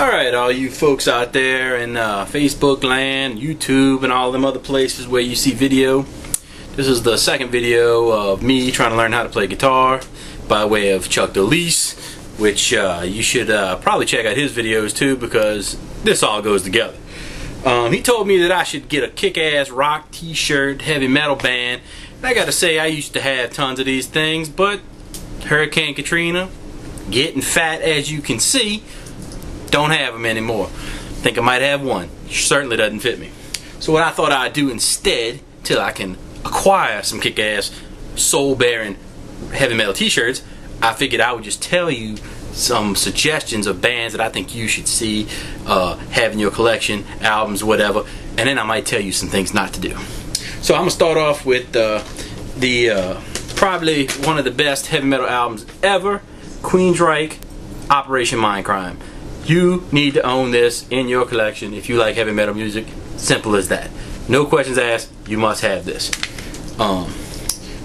Alright, all you folks out there in Facebook land, YouTube, and all them other places where you see video. This is the second video of me trying to learn how to play guitar by way of Chuck Dolese, which you should probably check out his videos too, because this all goes together. He told me that I should get a kick-ass rock t-shirt heavy metal band, and I gotta say I used to have tons of these things, but Hurricane Katrina, getting fat as you can see, don't have them anymore. Think I might have one. Certainly doesn't fit me. So what I thought I'd do instead, till I can acquire some kick-ass soul-bearing heavy metal t-shirts, I figured I would just tell you some suggestions of bands that I think you should see, have in your collection, albums, whatever, and then I might tell you some things not to do. So I'm gonna start off with probably one of the best heavy metal albums ever, Queensryche, Operation Mindcrime. You need to own this in your collection if you like heavy metal music. Simple as that. No questions asked. You must have this. Now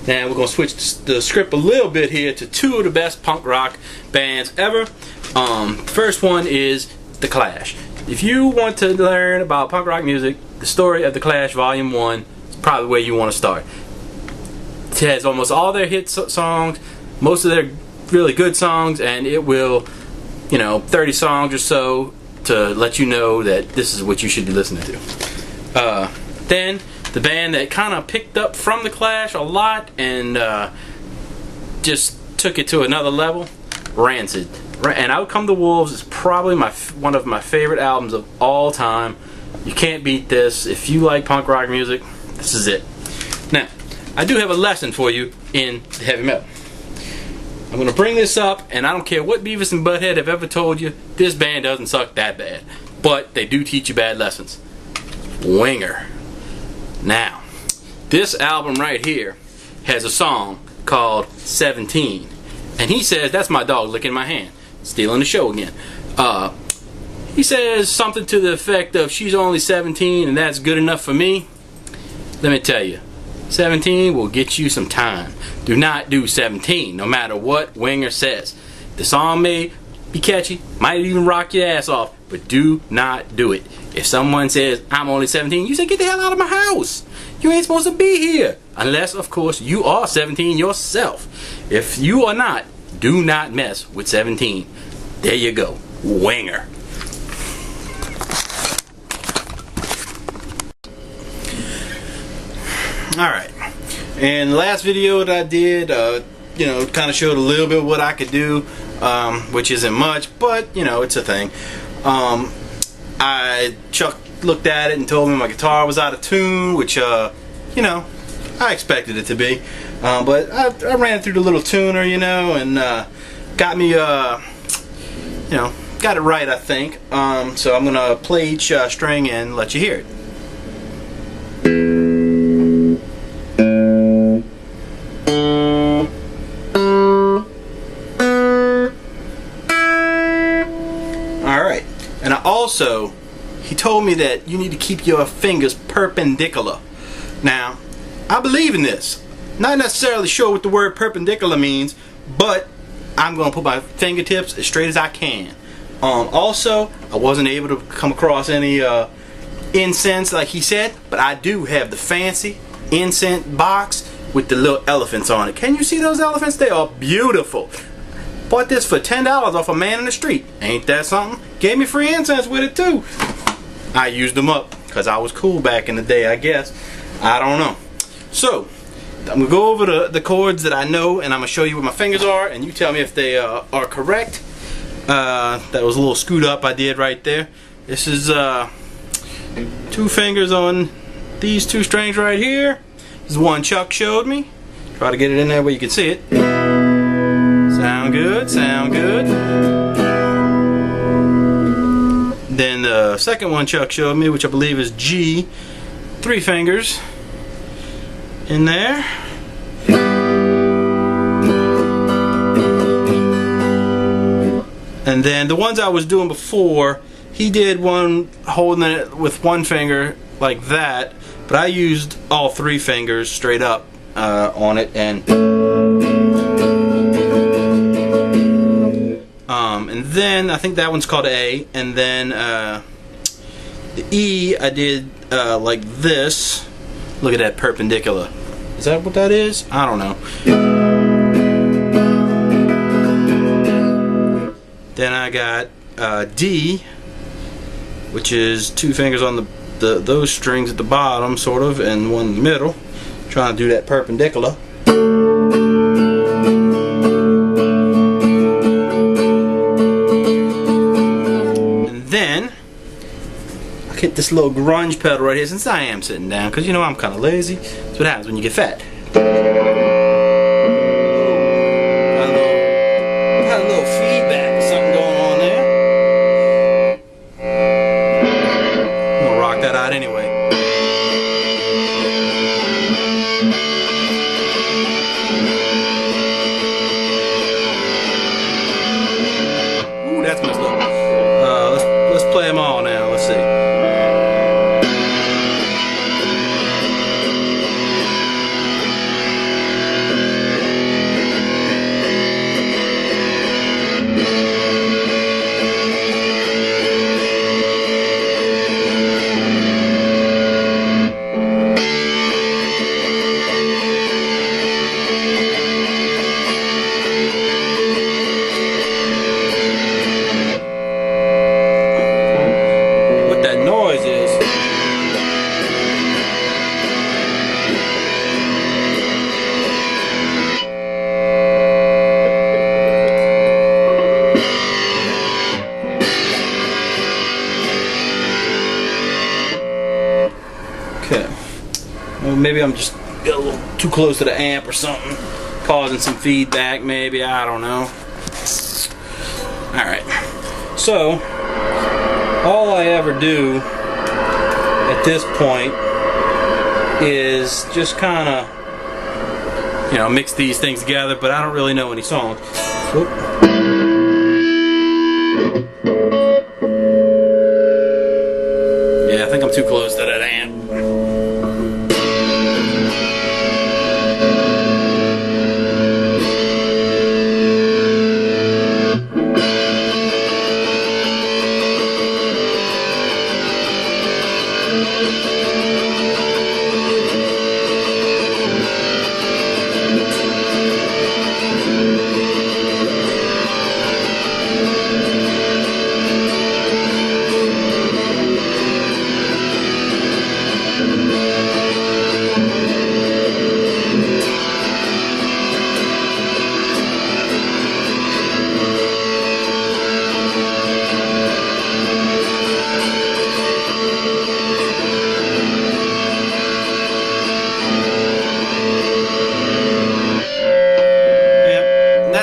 we're going to switch the script a little bit here to two of the best punk rock bands ever. First one is The Clash. If you want to learn about punk rock music, the story of The Clash Volume 1 is probably where you want to start. It has almost all their hit songs, most of their really good songs, and it will, 30 songs or so to let you know that this is what you should be listening to. Then the band that kind of picked up from The Clash a lot and just took it to another level, Rancid. And Out Come the Wolves is probably one of my favorite albums of all time. You can't beat this. If you like punk rock music, this is it. Now, I do have a lesson for you in heavy metal. I'm going to bring this up, and I don't care what Beavis and Butthead have ever told you, this band doesn't suck that bad. But they do teach you bad lessons. Winger. Now, this album right here has a song called 17. And he says, that's my dog licking my hand. Stealing the show again. He says something to the effect of, she's only 17 and that's good enough for me. Let me tell you, 17 will get you some time. Do not do 17, no matter what Winger says. The song may be catchy, might even rock your ass off, but do not do it. If someone says, I'm only 17, you say, get the hell out of my house. You ain't supposed to be here. Unless, of course, you are 17 yourself. If you are not, do not mess with 17. There you go. Winger. Alright. And the last video that I did, kind of showed a little bit of what I could do, which isn't much, but, it's a thing. Chuck looked at it and told me my guitar was out of tune, which, I expected it to be. But I ran through the little tuner, and got me, got it right, I think. So I'm going to play each string and let you hear it. Alright, and also, he told me that you need to keep your fingers perpendicular. Now, I believe in this. Not necessarily sure what the word perpendicular means, but I'm going to put my fingertips as straight as I can. Also, I wasn't able to come across any incense like he said, but I do have the fancy incense box with the little elephants on it. Can you see those elephants? They are beautiful. Bought this for $10 off a man in the street. Ain't that something? Gave me free incense with it too. I used them up because I was cool back in the day, I guess. I don't know. So, I'm going to go over the chords that I know, and I'm going to show you what my fingers are, and you tell me if they are correct. That was a little scoot up I did right there. This is 2 fingers on these 2 strings right here. This is one Chuck showed me. Try to get it in there where you can see it. Sound good, sound good. Then the second one Chuck showed me, which I believe is G, 3 fingers in there. And then the ones I was doing before, he did one holding it with 1 finger like that, but I used all 3 fingers straight up on And then I think that one's called A, and then the E I did like this. Look at that perpendicular. Is that what that is? I don't know. Then I got D, which is 2 fingers on those strings at the bottom, sort of, and one in the middle. Trying to do that perpendicular. And then I hit this little grunge pedal right here, since I am sitting down, because you know I'm kind of lazy. That's what happens when you get fat. Got a little feedback, something going on there. I'm gonna rock that out anyway. Ooh, that's messed up. Let's play them all now. Let's see. Maybe I'm just a little too close to the amp or something, causing some feedback maybe, I don't know. Alright, so all I ever do at this point is just kind of, you know, mix these things together, but I don't really know any songs. Whoop. Yeah, I think I'm too close to that amp.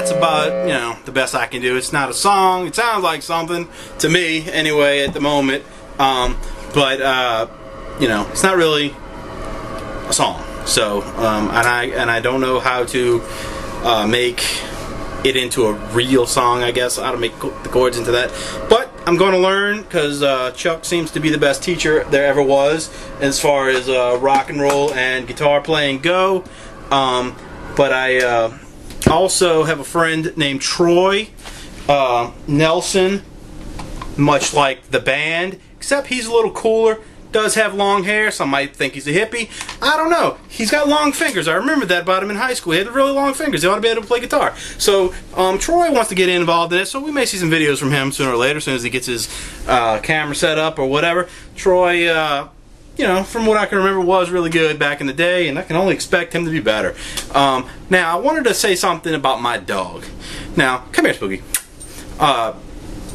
About, you know, the best I can do. It's not a song. It sounds like something to me anyway at the moment, but you know, it's not really a song. So and I don't know how to make it into a real song, I guess, how to make the chords into that, but I'm going to learn, because Chuck seems to be the best teacher there ever was as far as rock and roll and guitar playing go. But I also have a friend named Troy Nelson, much like the band, except he's a little cooler. Does have long hair. Some might think he's a hippie. I don't know. He's got long fingers. I remember that about him in high school. He had really long fingers. He ought to be able to play guitar. So Troy wants to get involved in it, so we may see some videos from him sooner or later, as soon as he gets his camera set up or whatever. Troy, you know, from what I can remember, was really good back in the day, and I can only expect him to be better. Now, I wanted to say something about my dog. Now, come here, Spooky.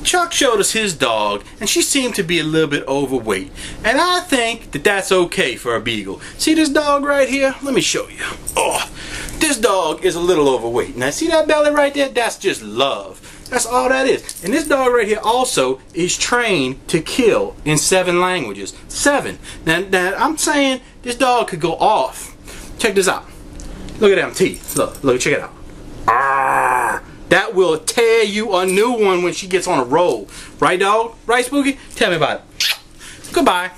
Chuck showed us his dog, and she seemed to be a little bit overweight. And I think that that's okay for a beagle. See this dog right here? Let me show you. Oh, this dog is a little overweight. Now, see that belly right there? That's just love. That's all that is. And this dog right here also is trained to kill in 7 languages. 7. Now I'm saying this dog could go off. Check this out. Look at them teeth. Look, check it out. Arrgh. That will tear you a new one when she gets on a roll. Right, dog? Right, Spooky? Tell me about it. Goodbye.